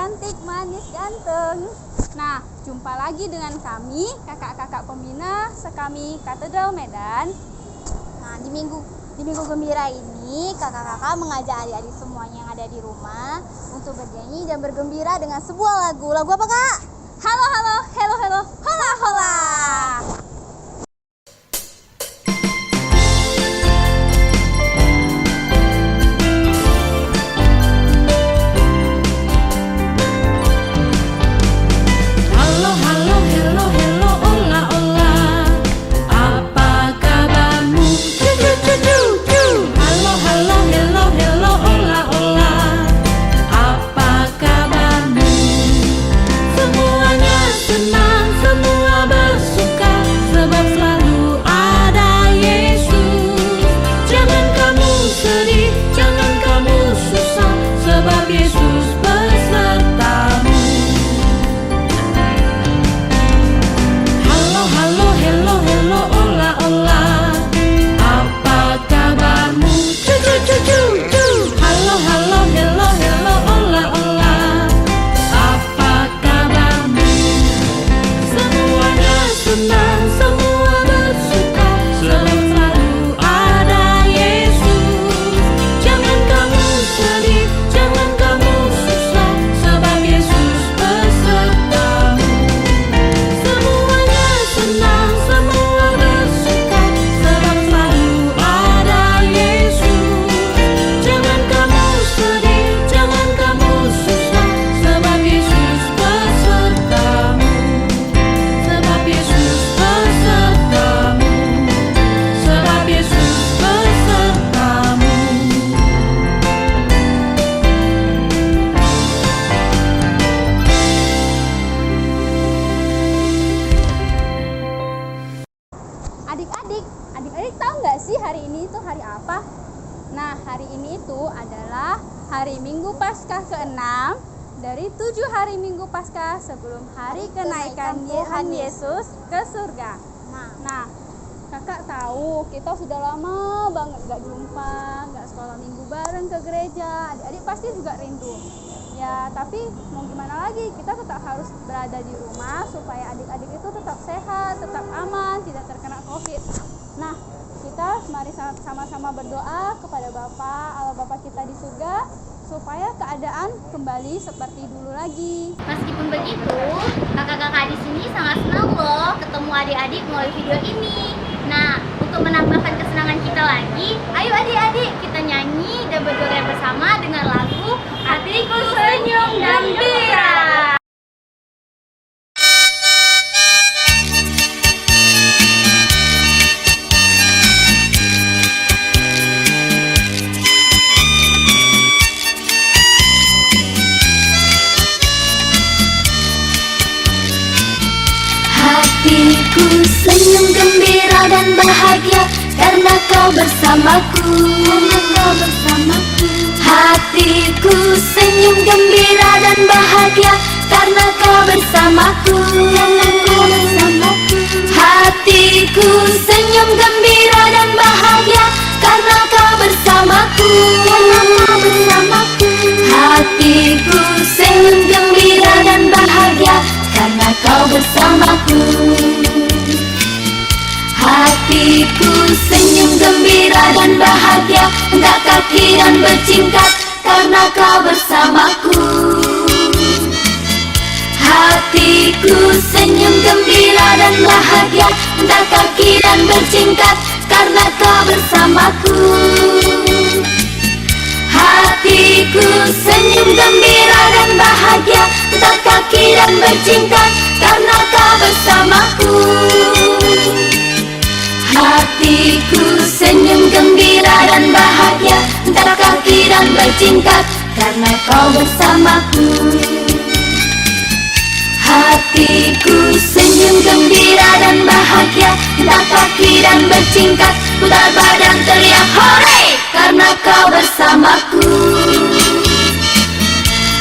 cantik, manis, ganteng. Nah, jumpa lagi dengan kami, kakak-kakak pembina Sekami Katedral Medan. Nah, di minggu gembira ini, kakak-kakak mengajak adik-adik semuanya yang ada di rumah untuk bernyanyi dan bergembira dengan sebuah lagu. Lagu apa, Kak? Halo, halo, hello, hello, hola, hola. Adik-adik tahu nggak sih hari ini itu hari apa? Nah, hari ini itu adalah hari Minggu Paskah ke-6 dari 7 hari Minggu Paskah sebelum hari kenaikan Tuhan Yesus ke surga. Nah, kakak tahu kita sudah lama banget nggak jumpa, nggak sekolah minggu bareng ke gereja. Adik-adik pasti juga rindu. Ya, tapi mau gimana lagi, kita tetap harus berada di rumah supaya adik-adik itu tetap sehat, tetap aman, tidak terkena COVID. Nah, kita mari sama-sama berdoa kepada Allah Bapa kita di surga supaya keadaan kembali seperti dulu lagi. Meskipun begitu, kakak-kakak di sini sangat senang loh ketemu adik-adik melalui video ini. Nah, untuk menambahkan kesenangan kita lagi, ayo adik-adik kita nyanyi dan berjoget bersama dengan lagu Hatiku Senyum Gembira. Hatiku senyum gembira dan bahagia karena kau bersamaku. Hatiku senyum gembira dan bahagia karena kau bersamaku. Hatiku senyum gembira dan bahagia karena kau bersamaku. Hatiku senyum gembira dan bahagia karena kau bersamaku. Hatiku senyum gembira dan bahagia, hendak kaki dan bercingkat karena kau bersamaku. Hatiku senyum gembira dan bahagia, hendak kaki dan bercingkat karena kau bersamaku. Hatiku senyum gembira dan bahagia, hendak kaki dan bercingkat karena kau bersamaku. Hatiku senyum gembira dan bahagia, hendak kaki dan bercingkat karena kau bersamaku. Hatiku senyum gembira dan bahagia, hendak kaki dan bercingkat, putar badan teriak hore karena kau bersamaku.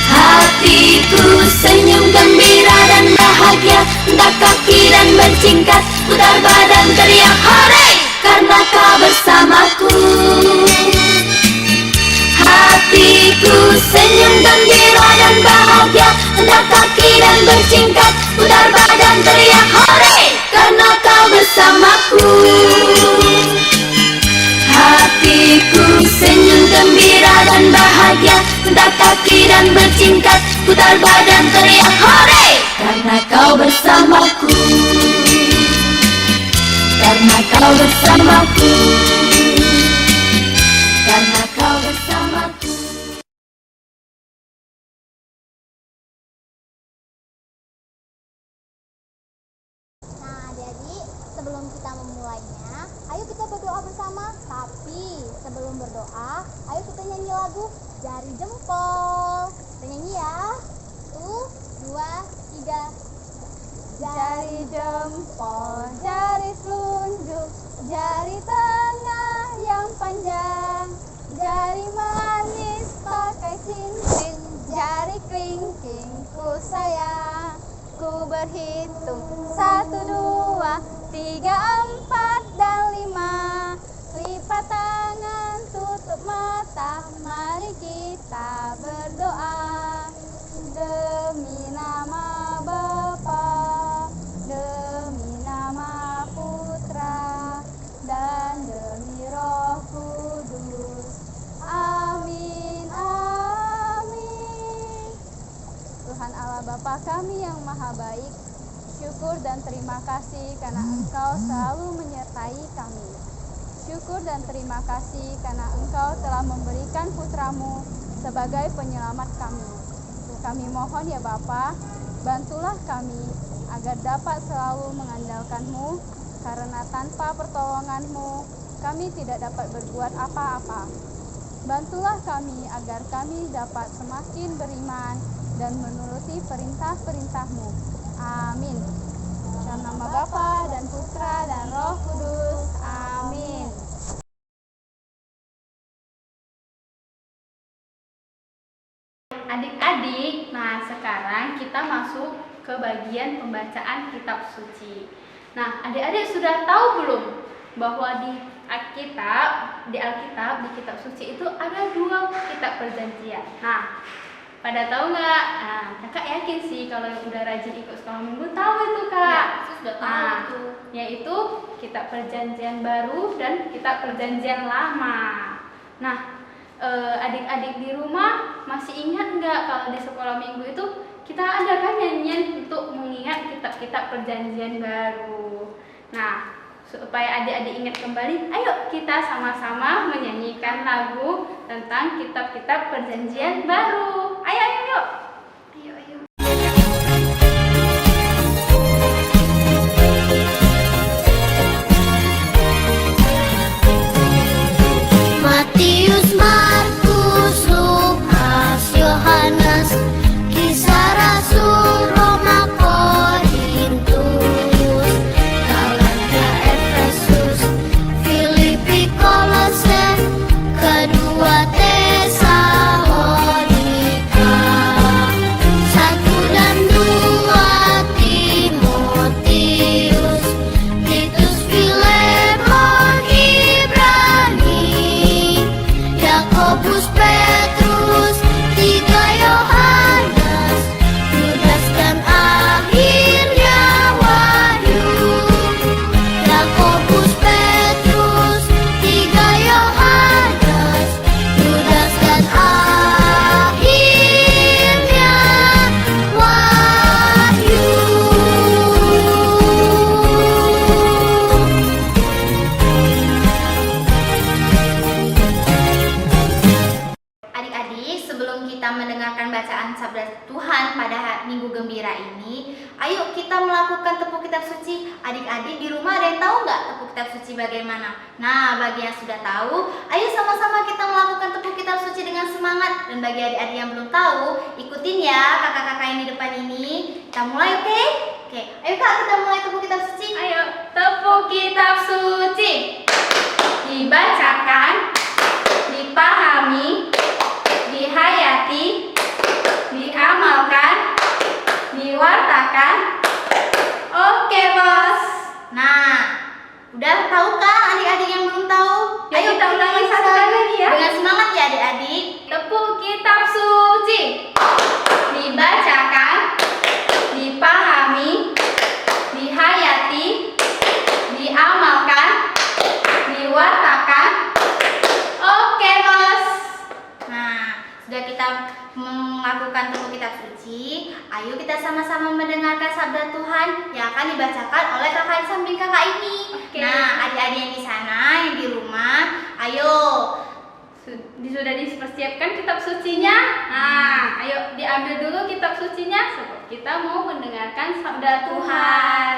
Hatiku senyum gembira dan bahagia, hendak kaki dan bercingkat, putar badan teriak hore karena kau bersamaku. Hatiku senyum gembira dan bahagia, badan bertingkat, putar badan teriak hore, karena kau bersamaku. Hatiku senyum gembira dan bahagia, hentak kaki dan bertingkat, putar badan teriak hore, karena kau bersamaku. Karena kau bersamaku. Karena kau bersamaku. Nah, adik-adik, sebelum kita memulainya, ayo kita berdoa bersama. Tapi sebelum berdoa, ayo kita nyanyi lagu Jari Jempol. Kita nyanyi ya. 1, 2, 3. Jari jempol, jari telunjuk, jari tengah yang panjang, jari manis pakai cincin, jari kelingking ku sayang. Ku berhitung 1, 2, 3, 4, dan 5. Lipat tangan, tutup mata, mari kita berdoa. Demi nama Bapa, demi nama Putra, dan demi Roh Kudus. Amin, amin. Tuhan Allah Bapa kami yang maha baik, syukur dan terima kasih karena Engkau selalu menyertai kami. Syukur dan terima kasih karena Engkau telah memberikan putramu sebagai penyelamat kami. Kami mohon ya Bapa, bantulah kami agar dapat selalu mengandalkan-Mu, karena tanpa pertolongan-Mu kami tidak dapat berbuat apa-apa. Bantulah kami agar kami dapat semakin beriman dan menuruti perintah-perintah-Mu. Amin. Dalam nama Bapa dan Putra dan Roh Kudus. Amin. Adik-adik, nah sekarang kita masuk ke bagian pembacaan kitab suci. Nah, adik-adik sudah tahu belum bahwa di Alkitab, di kitab suci itu ada 2 kitab perjanjian. Nah, pada tahu nggak? Nah, kakak yakin sih kalau yang udah rajin ikut sekolah minggu tahu itu kak. Ya, sudah tahu itu. Yaitu kitab perjanjian baru dan kitab perjanjian lama. Nah, adik-adik di rumah masih ingat nggak kalau di sekolah minggu itu kita ada kan nyanyian untuk mengingat kitab-kitab perjanjian baru. Nah, supaya adik-adik ingat kembali, ayo kita sama-sama menyanyikan lagu tentang kitab-kitab perjanjian baru. Ayo, ayo, yuk. Ayo, ayo. Matius, Markus, Lukas, Yohanes, Kisah Rasul, Roma, Korintus, Galatia, Efesus, Filipi, Kolose, kedua Tesalonika, 1 dan 2 Timotius, Titus, Filemon, Ibrani, Yakobus, Petrus, 3 Yohanes, Yudas dan akhirnya Wahyu. Yakobus, Petrus, 3 Yohanes, Yudas dan akhirnya Wahyu. Adik-adik, sebelum kita mendengarkan bacaan sabda Tuhan pada Minggu Gembira ini, ayo kita melakukan tepuk kitab suci. Adik-adik di rumah ada yang tahu nggak tepuk kitab suci bagaimana? Nah, bagi yang sudah tahu, ayo sama-sama kita melakukan tepuk kitab suci dengan semangat. Dan bagi adik-adik yang belum tahu, ikutin ya kakak-kakak yang di depan ini. Kita mulai, oke? Oke, ayo kak, kita mulai tepuk kitab suci. Ayo, tepuk kitab suci. Dibacakan, dipahami, dihayati, diamalkan, diwartakan. Oke, Bos. Nah, udah tahu kan adik-adik yang belum tahu? Ya, kita ulangi satu kali lagi ya. Dengan semangat ya adik-adik. Tepuk kitab suci. Dibacakan, bukan toko kitab suci, ayo kita sama-sama mendengarkan sabda Tuhan yang akan dibacakan oleh kakak di samping kakak ini. Oke. Nah, adik-adik yang di sana, yang di rumah, ayo. Sudah dipersiapkan kitab sucinya? Nah, ayo diambil dulu kitab sucinya sebab kita mau mendengarkan sabda Tuhan.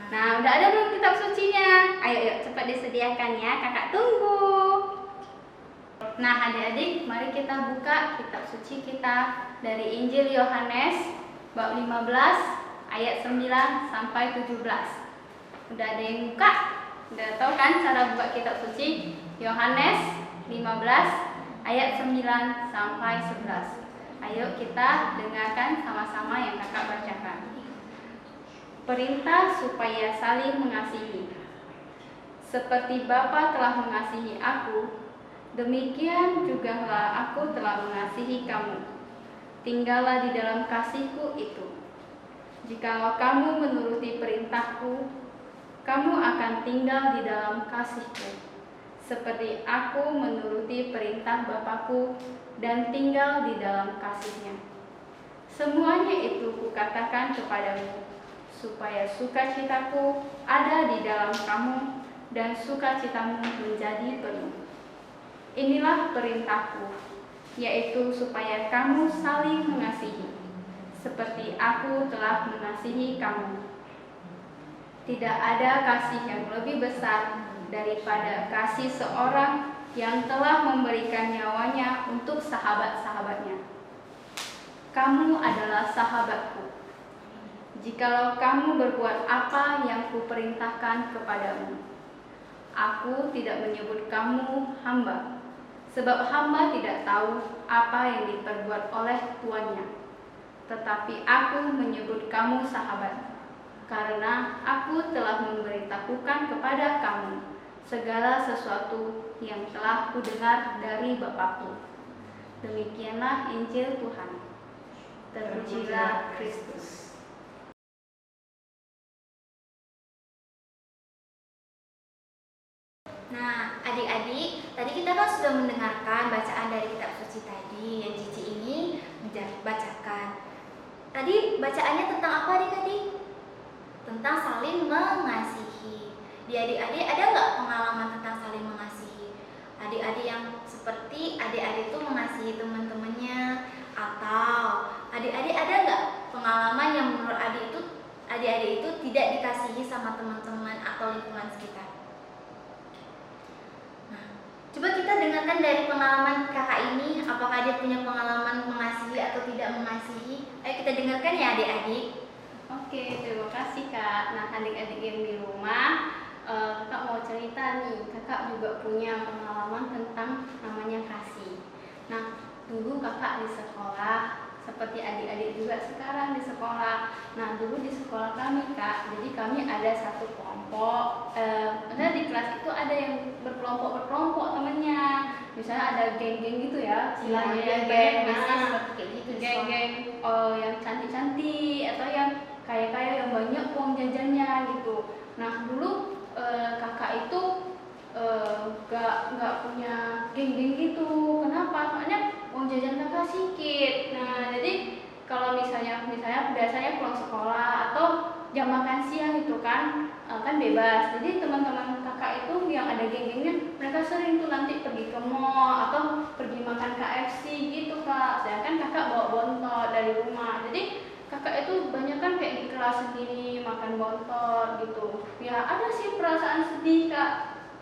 Nah, udah ada belum kitab sucinya? Ayo cepat disediakan ya, kakak tunggu. Nah, adik-adik, mari kita buka kitab suci kita dari Injil Yohanes bab 15 ayat 9 sampai 17. Udah ada yang buka? Udah tahu kan cara buka kitab suci? Yohanes 15 ayat 9 sampai 11. Ayo kita dengarkan sama-sama yang kakak bacakan. Perintah supaya saling mengasihi. Seperti Bapa telah mengasihi aku, demikian jugalah aku telah mengasihi kamu. Tinggallah di dalam kasihku itu. Jikalau kamu menuruti perintahku, kamu akan tinggal di dalam kasihku. Seperti aku menuruti perintah Bapakku dan tinggal di dalam kasihnya. Semuanya itu kukatakan kepadamu, supaya sukacitaku ada di dalam kamu dan sukacitamu menjadi penuh. Inilah perintahku, yaitu supaya kamu saling mengasihi, seperti aku telah mengasihi kamu. Tidak ada kasih yang lebih besar daripada kasih seorang yang telah memberikan nyawanya untuk sahabat-sahabatnya. Kamu adalah sahabatku, jikalau kamu berbuat apa yang kuperintahkan kepadamu. Aku tidak menyebut kamu hamba, sebab hamba tidak tahu apa yang diperbuat oleh tuannya. Tetapi aku menyebut kamu sahabat, karena aku telah memberitahukan kepada kamu segala sesuatu yang telah kudengar dari Bapakku. Demikianlah Injil Tuhan. Terpujilah Kristus. Nah, adik-adik, tadi kita kan sudah mendengarkan bacaan dari kitab suci tadi yang Cici ini bacakan. Tadi bacaannya tentang apa adik-adik? Tentang saling mengasihi. Di adik-adik ada nggak pengalaman tentang saling mengasihi? Adik-adik yang seperti adik-adik itu mengasihi teman-temannya, atau adik-adik ada nggak pengalaman yang menurut adik-adik itu tidak dikasihi sama teman-teman atau lingkungan sekitar? Nah, coba kita dengarkan dari pengalaman kakak ini, apakah dia punya pengalaman mengasihi atau tidak mengasihi? Ayo kita dengarkan ya adik-adik. Oke, terima kasih Kak. Nah, adik-adik yang di rumah, kakak mau cerita nih, kakak juga punya pengalaman tentang namanya kasih. Nah, dulu kakak di sekolah, seperti adik-adik juga sekarang di sekolah. Nah, dulu di sekolah kami Kak, jadi kami ada satu kelompok. Di kelas itu ada yang berkelompok temennya. Misalnya ada geng-geng gitu ya, istilahnya geng-geng. Geng-geng yang cantik-cantik atau yang kaya-kaya yang banyak uang jajannya gitu. Nah, dulu kakak itu gak punya geng-geng gitu. Kenapa? Soalnya uang jajan kakak sedikit. Nah, jadi kalau misalnya biasanya pulang sekolah atau jam makan siang itu kan bebas. Jadi teman-teman kakak itu yang ada geng-gengnya, mereka sering tuh nanti pergi ke mall atau pergi makan KFC gitu Kak. Sedangkan kakak bawa bontot dari rumah. Jadi kakak itu banyak kan kayak di kelas sendiri makan bontot gitu. Ya ada sih perasaan sedih Kak.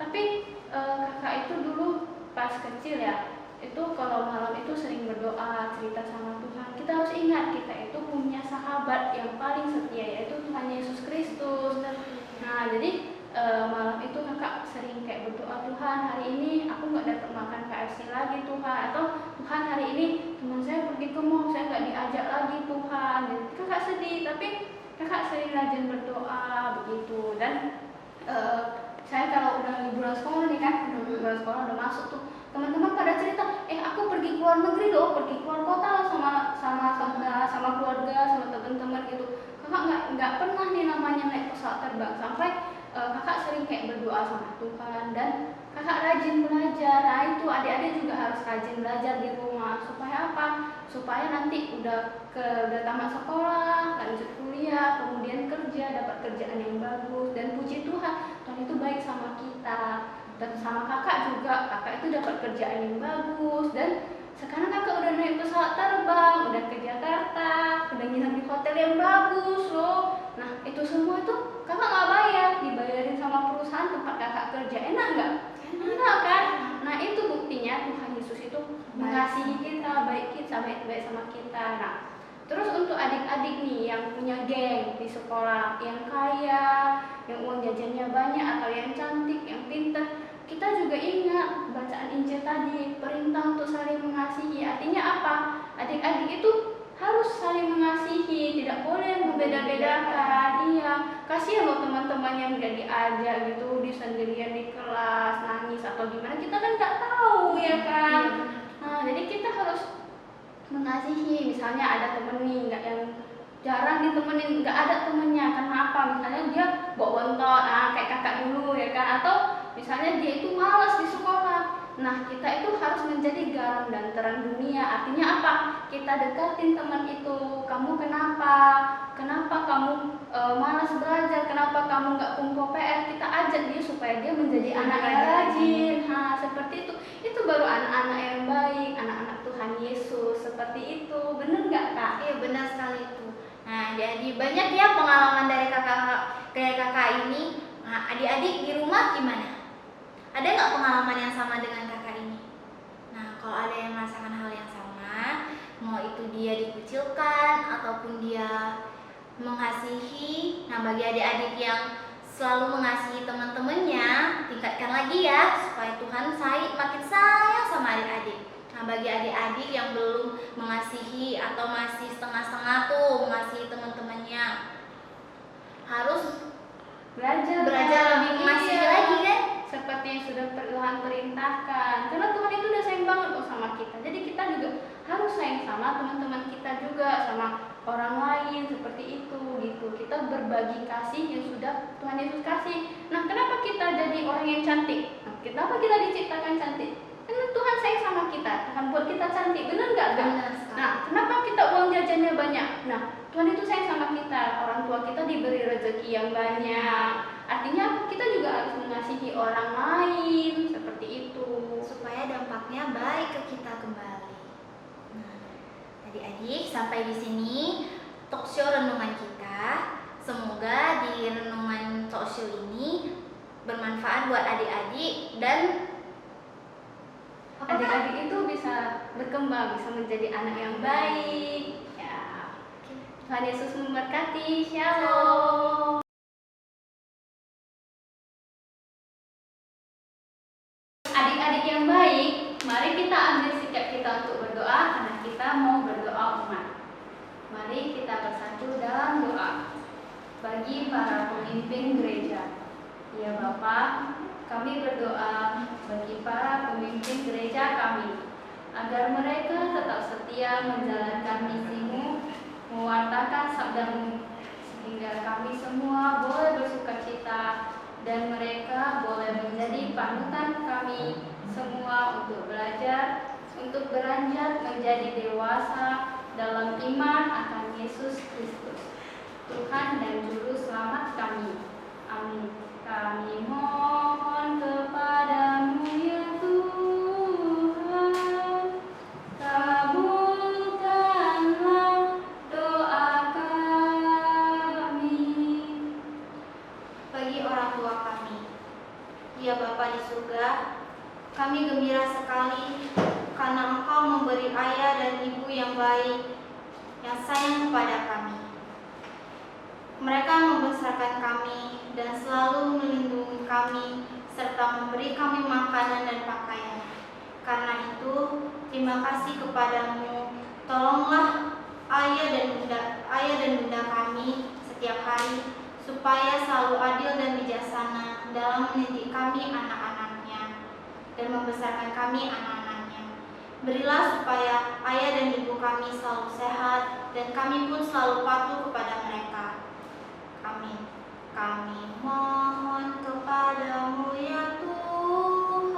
Tapi kakak itu dulu pas kecil ya, itu kalau malam itu sering berdoa, cerita sama Tuhan. Kita harus ingat kita itu punya sahabat yang paling setia, yaitu Tuhan Yesus Kristus. Nah, jadi malam itu kakak sering kayak berdoa, Tuhan hari ini aku nggak dapat makan KFC lagi Tuhan, atau Tuhan hari ini teman saya pergi ke mall, saya nggak diajak lagi Tuhan. Jadi kakak sedih, tapi kakak sering rajin berdoa begitu. Dan saya kalau udah liburan sekolah nih kan, liburan sekolah udah masuk tuh, teman-teman pada cerita, aku pergi ke luar negeri loh, pergi keluar kota loh sama keluarga, sama teman-teman gitu. Kakak nggak pernah nih namanya naik pesawat terbang, sampai kakak sering kayak berdoa sama Tuhan dan kakak rajin belajar. Nah itu adik-adik juga harus rajin belajar di rumah. Supaya apa? Supaya nanti udah tamat sekolah, lanjut kuliah, kemudian kerja, dapat kerjaan yang bagus. Dan puji Tuhan, Tuhan itu baik sama kita. Dan sama kakak juga, kakak itu dapat kerjaan yang bagus. Dan sekarang kakak udah naik pesawat terbang, udah ke Jakarta, udah nginep di hotel yang bagus loh. Nah itu semua tuh kakak nggak bayar, dibayarin sama perusahaan tempat kakak kerja. Enak nggak? Enak kan? Nah itu buktinya Tuhan Yesus itu mengasihi kita, baik sama kita. Nah terus untuk adik-adik nih yang punya geng di sekolah, yang kaya, yang uang jajannya banyak, atau yang cantik, yang pintar, kita juga ingat bacaan Injil tadi, perintah untuk saling mengasihi. Artinya apa? Adik-adik itu harus saling mengasihi, tidak boleh membeda-bedakan. Iya, kasihan loh teman-teman yang gak diajak gitu, di sendirian di kelas nangis atau gimana, kita kan nggak tahu ya kan. Nah jadi kita harus mengasihi. Misalnya ada temen nih yang jarang ditemenin, nggak ada temennya, karena apa? Misalnya dia bawa bontot, kayak kakak dulu ya kan, atau misalnya dia itu malas di sekolah. Nah kita itu harus menjadi garam dan terang dunia. Artinya apa? Kita dekatin teman itu. Kamu kenapa? Kenapa kamu malas belajar? Kenapa kamu nggak kumpul PR? Kita ajak dia supaya dia menjadi anak yang rajin. Nah seperti itu. Itu baru anak-anak yang baik, anak-anak Tuhan Yesus. Seperti itu. Bener nggak kak? Iya benar sekali itu. Nah jadi banyak ya pengalaman dari kakak ini. Nah adik-adik di rumah gimana? Ada nggak pengalaman yang sama dengan kakak ini? Nah kalau ada yang merasakan hal yang sama, mau itu dia dikucilkan ataupun dia mengasihi. Nah bagi adik-adik yang selalu mengasihi teman-temannya, tingkatkan lagi ya supaya Tuhan makin sayang sama adik-adik. Nah bagi adik-adik yang belum mengasihi atau masih setengah-setengah tuh mengasihi teman-temannya, harus belajar lebih mengasihi lagi kan? Seperti yang sudah Tuhan perintahkan. Karena Tuhan itu udah sayang banget loh sama kita. Jadi kita juga harus sayang sama teman-teman kita juga, sama orang lain, seperti itu gitu. Kita berbagi kasih yang sudah Tuhan Yesus kasih. Nah kenapa kita jadi orang yang cantik? Nah, kenapa kita diciptakan cantik? Karena Tuhan sayang sama kita, Tuhan buat kita cantik, benar nggak? Nah, kenapa kita uang jajannya banyak? Nah, Tuhan itu sayang sama kita, orang tua kita diberi rezeki yang banyak. Artinya kita juga harus mengasihi orang lain, seperti itu. Supaya dampaknya baik ke kita kembali. Nah, adik-adik sampai di sini talkshow renungan kita. Semoga di renungan talkshow ini bermanfaat buat adik-adik dan adik-adik itu bisa berkembang, bisa menjadi anak yang baik. Ya. Tuhan Yesus memberkati. Shalom. Adik-adik yang baik, mari kita ambil sikap kita untuk berdoa karena kita mau berdoa umat. Mari kita bersatu dalam doa. Bagi para pemimpin gereja, ya Bapak, kami berdoa bagi para pemimpin gereja kami, agar mereka tetap setia menjalankan misimu, mewartakan sabdamu, sehingga kami semua boleh bersukacita dan mereka boleh menjadi panutan kami semua untuk belajar, untuk beranjak menjadi dewasa dalam iman akan Yesus Kristus, Tuhan dan Juru Selamat kami. Amin. Kami mohon kepadamu ya Tuhan, kabulkanlah doa kami. bagi orang tua kami, ya Bapa di surga, kami gembira sekali karena Engkau memberi ayah dan ibu yang baik, yang sayang kepada kami. Mereka membesarkan kami dan selalu melindungi kami serta memberi kami makanan dan pakaian. Karena itu, terima kasih kepadamu. Tolonglah ayah dan bunda kami setiap hari supaya selalu adil dan bijaksana dalam mendidik kami anak-anaknya dan membesarkan kami anak-anaknya. Berilah supaya ayah dan ibu kami selalu sehat dan kami pun selalu patuh kepada mereka. Kami mohon kepadamu ya Tuhan.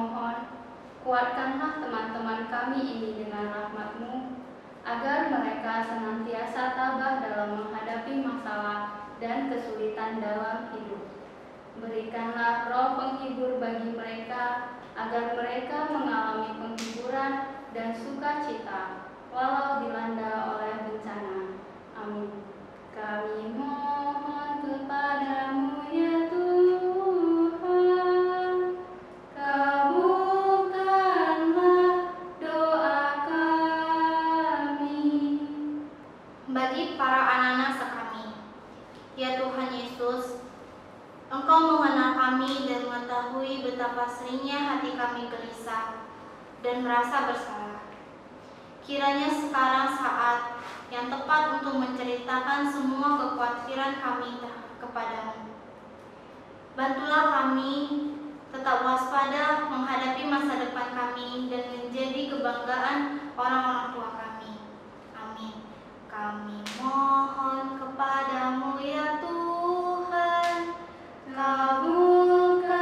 memohon, kuatkanlah teman-teman kami ini dengan rahmat-Mu, agar mereka senantiasa tabah dalam menghadapi masalah dan kesulitan dalam hidup. Berikanlah roh penghibur bagi mereka, agar mereka mengalami penghiburan dan sukacita, walau dilanda oleh bencana. Amin. Kami mohon kepadamu ya Tuhan, kabulkanlah doa kami. Bagi para anak-anak sekami, ya Tuhan Yesus, Engkau mengenal kami dan mengetahui betapa seringnya hati kami gelisah dan merasa bersalah. Kiranya sekarang saat yang tepat untuk menceritakan semua kekhawatiran kami kepadamu. Bantulah kami tetap waspada menghadapi masa depan kami dan menjadi kebanggaan orang-orang tua kami. Amin. Kami mohon kepadamu ya Tuhan, kabulkanlah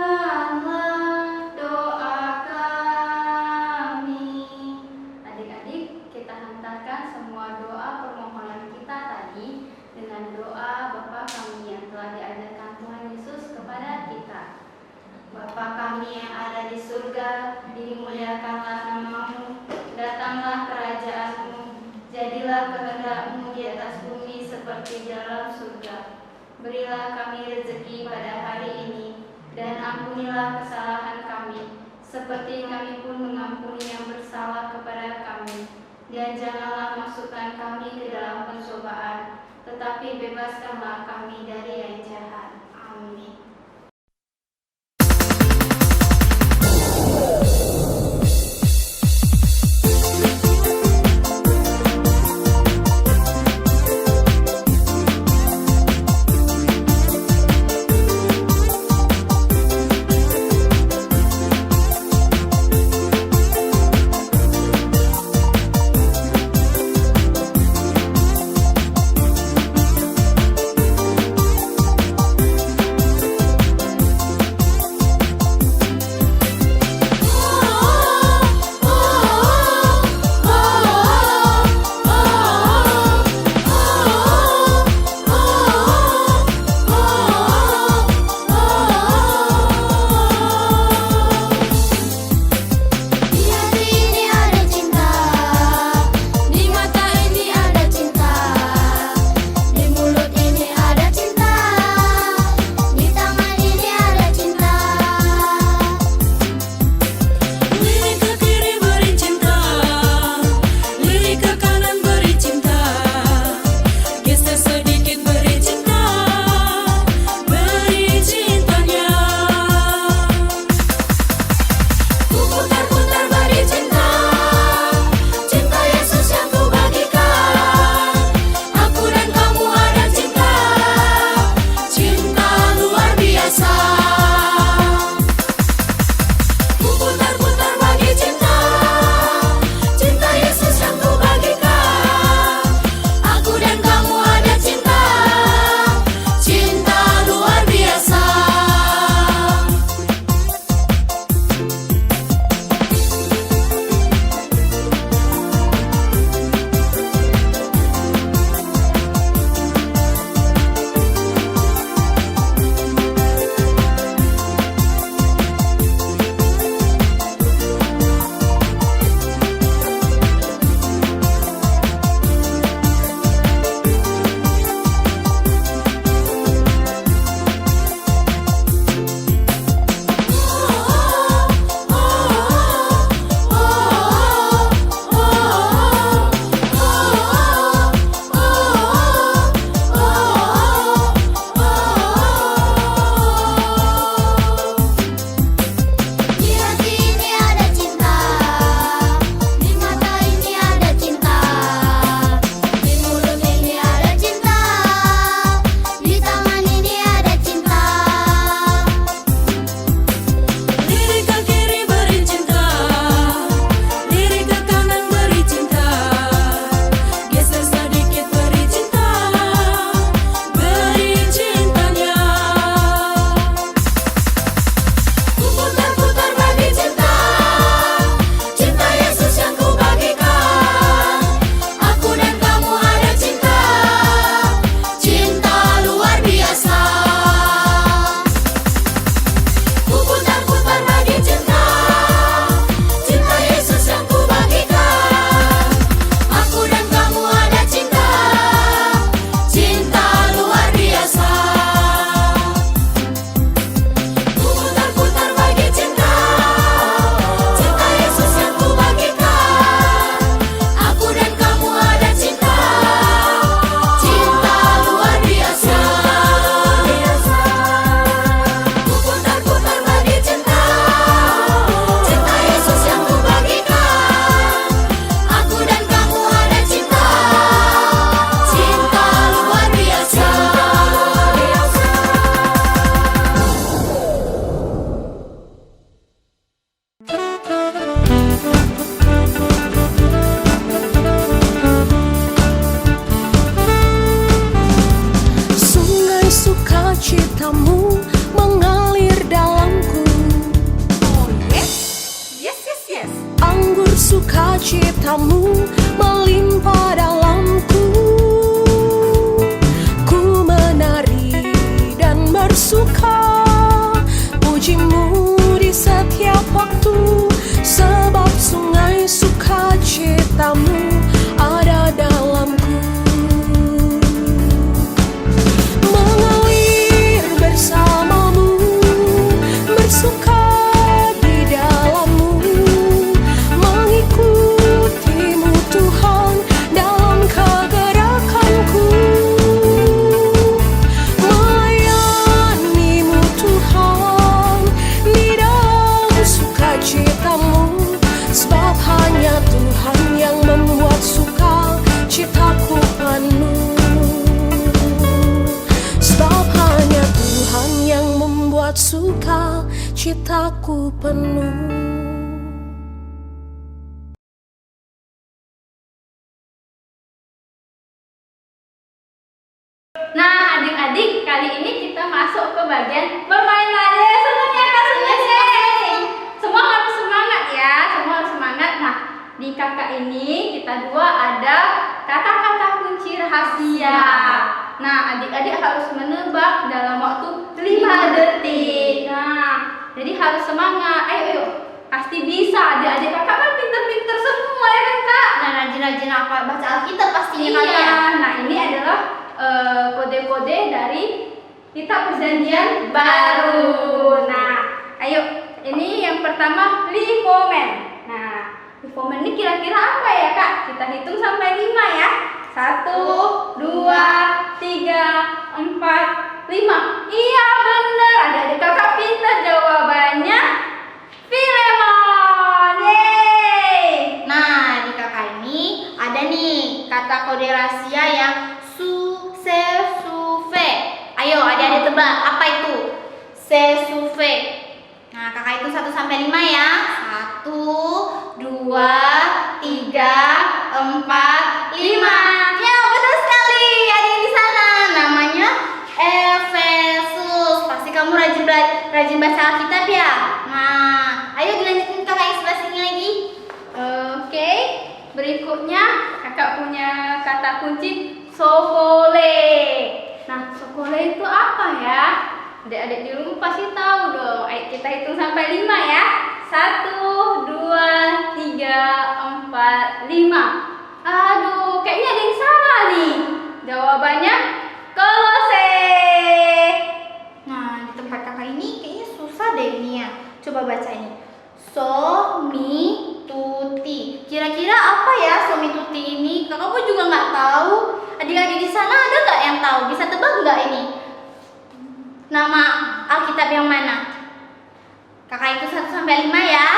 doa kami. Adik-adik, kita hantarkan semua doa permohonan kita tadi dengan doa Bapa kami yang telah diajarkan Tuhan Yesus kepada kita. Bapa kami yang ada di surga, dimuliakanlah nama-Mu, datanglah kerajaan-Mu, jadilah kehendak-Mu di atas bumi seperti di dalam surga. Berilah kami rezeki pada hari ini, dan ampunilah kesalahan kami, seperti kami pun mengampuni yang bersalah kepada kami. Dan janganlah masukkan kami ke dalam pencobaan, tetapi bebaskanlah kami dari yang jahat. Amin. sukacitamu melimpah dalamku. Ku menari dan bersuka, pujimu di setiap waktu, sebab sungai sukacitamu ada dalamku. Mengalir bersamamu, bersuka di dalammu, mengikutimu Tuhan dalam kegerakanku, melayanimu Tuhan di dalam sukacitamu, sebab hanya Tuhan yang membuat sukacitaku penuh. Sebab hanya Tuhan yang membuat sukacitaku penuh. Nah, adik-adik, kali ini kita masuk ke bagian permainan. Senang ya Kak? Senang ya? Semua harus semangat ya, semua harus semangat. Nah, di kakak ini kita dua ada kata-kata kunci rahasia. Nah, adik-adik harus menebak dalam waktu 5 detik. Nah, jadi harus semangat. Ayo, pasti bisa. Adik-adik kakak kan pinter-pinter semua ya kan Kak? Nah, rajin-rajin apa baca Alkitab pastinya Iya. kalian. Nah, ini adalah kode-kode dari kitab perjanjian baru. Nah, ayo, ini yang pertama lipomen. Nah, lipomen ini kira-kira apa ya Kak? Kita hitung sampai 5 ya. 1, 2, 3, 4, 5. Iya bener, adik-adik kakak pintar jawabannya Filemon. Yeay. Nah, di kakak ini ada nih kata kode rahasia yang Sesuve. Ayo adik-adik tebak apa itu? Sesuve. Nah, kakak itu 1 sampai 5 ya. 1, 2, 3, 4, 5. Ya, benar sekali. Ada yang di sana. Namanya Efesus. Pasti kamu rajin baca Alkitab ya. Nah, ayo dilanjutin kakak yang sebelah sini lagi. Oke, berikutnya kakak punya kata kunci sokole. Nah, sokole itu apa ya? Adik-adik di rumah pasti tahu dong. Ayo kita hitung sampai 5 ya. 1, 2, 3, 4, 5. Aduh, kayaknya ada yang salah nih. Jawabannya Kolose. Nah, di tempat kakak ini kayaknya susah deh ini ya. Coba baca ini. Somituti. Kira-kira apa ya somituti ini? Kakak pun juga nggak tahu. Adik-adik di sana ada nggak yang tahu? Bisa tebak nggak ini? Nama Alkitab yang mana? Kakak itu 1 sampai 5 ya.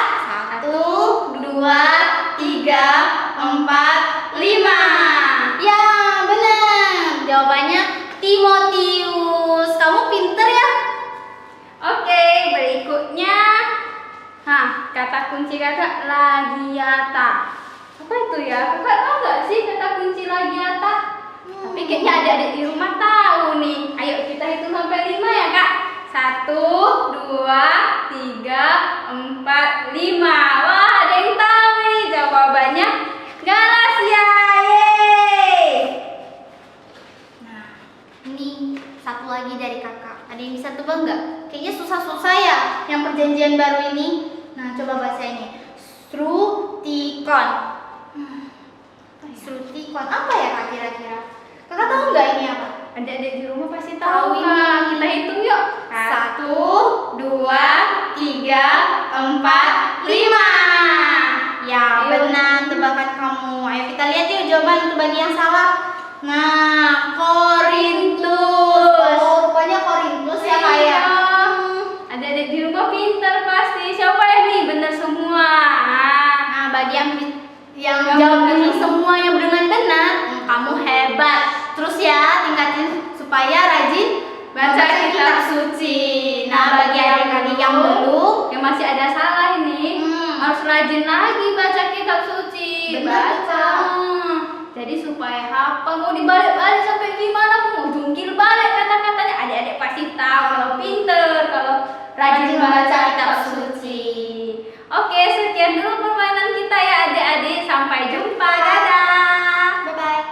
1, 2, 3, 4, 5. Ya, benar. Jawabannya Timotius. Kamu pinter ya? Oke, berikutnya. Nah, kata kunci kakak lagiata. Apa itu ya? Kakak tahu nggak sih kata kunci lagiata? Tapi kayaknya adik-adik di rumah tahu nih. Ayo kita hitung sampai 5 ya Kak. 1, 2, 3, 4, 5. Wah, ada yang tahu nih jawabannya Galatia. Yeay. Nah, ini satu lagi dari kakak. Ada yang bisa tebak nggak? Kayaknya susah-susah ya yang perjanjian baru ini. Nah, coba baca ini. Strutikon. Strutikon apa ya kak kira-kira? Kakak tahu nggak ini apa? Adik-adik di rumah pasti Tahu tahu ini. Kak. Kita hitung yuk. 1, 2, 3, 4, 5. Ya, Ayo. benar tebakan kamu. Ayo kita lihat yuk jawaban untuk bagi yang salah. Nah, Korintus. Oh, rupanya Korintus ya kak ya. Adik-adik di rumah pintar pasti. Siapa ya nih? Benar semua. Nah, bagi yang jawab ini semuanya dengan benar, kamu hebat. Terus ya, tingkatin supaya rajin Baca kitab suci. Nah, bagi adik-adik yang belum, yang masih ada salah ini, harus rajin lagi baca kitab suci. Benar, Baca. Jadi supaya hafal. Mau dibalik-balik sampai gimana? Mau jungkir balik kata-katanya. Adik-adik pasti tahu kalau pinter, kalau rajin baca kitab suci. Oke, sekian dulu permainan kita ya adik-adik, sampai jumpa. Dadah. Bye-bye.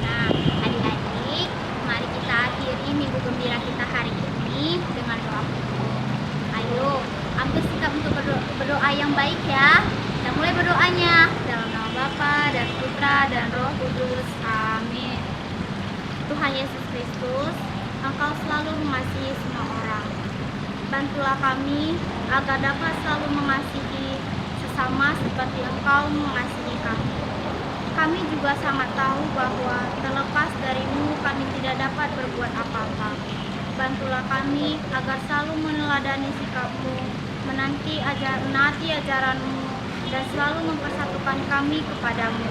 Nah, adik-adik, mari kita akhiri minggu gembira kita hari ini dengan doa dulu. Ayo, ambil sikap untuk berdoa yang baik ya. Kita mulai berdoanya dalam nama Bapa dan Putra dan Roh Kudus. Amin. Tuhan Yesus Kristus, Engkau selalu mengasihi semua orang. Bantulah kami agar dapat selalu mengasihi sesama seperti Engkau mengasihi kami. Kami juga sangat tahu bahwa terlepas dari-Mu kami tidak dapat berbuat apa-apa. Bantulah kami agar selalu meneladani sikap-Mu, menaati ajaran-Mu, dan selalu mempersatukan kami kepadamu.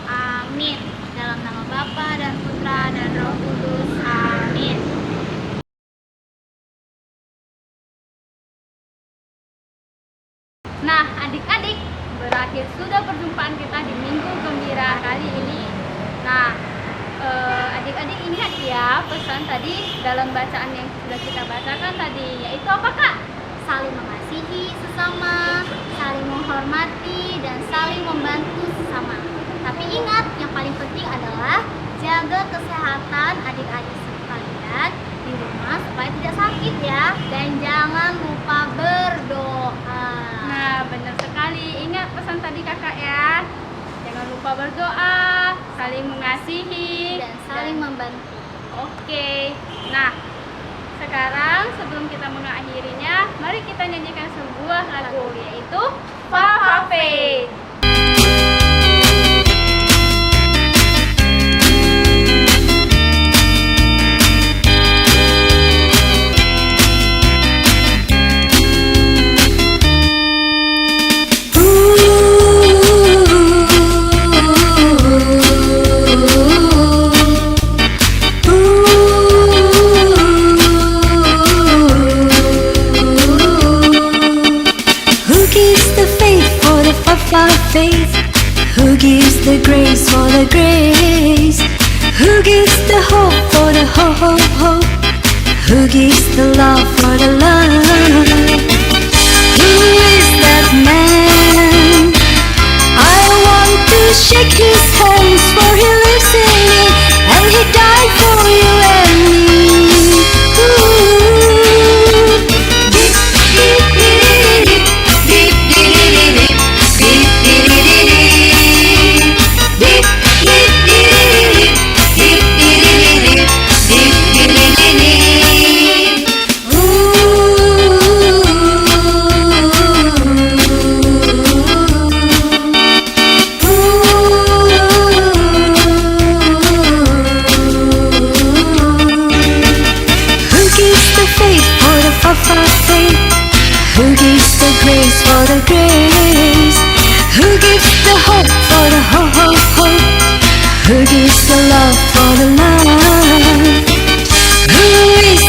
Amin. Dalam nama Bapa dan Putra dan Roh Kudus. Amin. Nah, adik-adik, berakhir sudah perjumpaan kita di Minggu Gembira kali ini. Nah, adik-adik ingat ya pesan tadi dalam bacaan yang sudah kita bacakan tadi, yaitu apa Kak? Saling mengasihi sesama, saling menghormati, dan saling membantu sesama. Tapi ingat, yang paling penting adalah jaga kesehatan adik-adik sekalian di rumah supaya tidak sakit ya. Dan jangan lupa berdoa. Nah, benar sekali. Ingat pesan tadi Kakak ya. Jangan lupa berdoa, saling mengasihi, Dan saling membantu. Oke. Nah, sekarang sebelum kita mengakhirinya, mari kita nyanyikan sebuah lagu, yaitu Fafafe. Faith, who gives the grace for the grace, who gives the hope for the hope, who gives the love for the love. Who is that man? I want to shake his hands, for he lives in me, and he died for you and me. Who gives the grace for the grace? Who gives the hope for the hope? Who gives the love for the love? Who is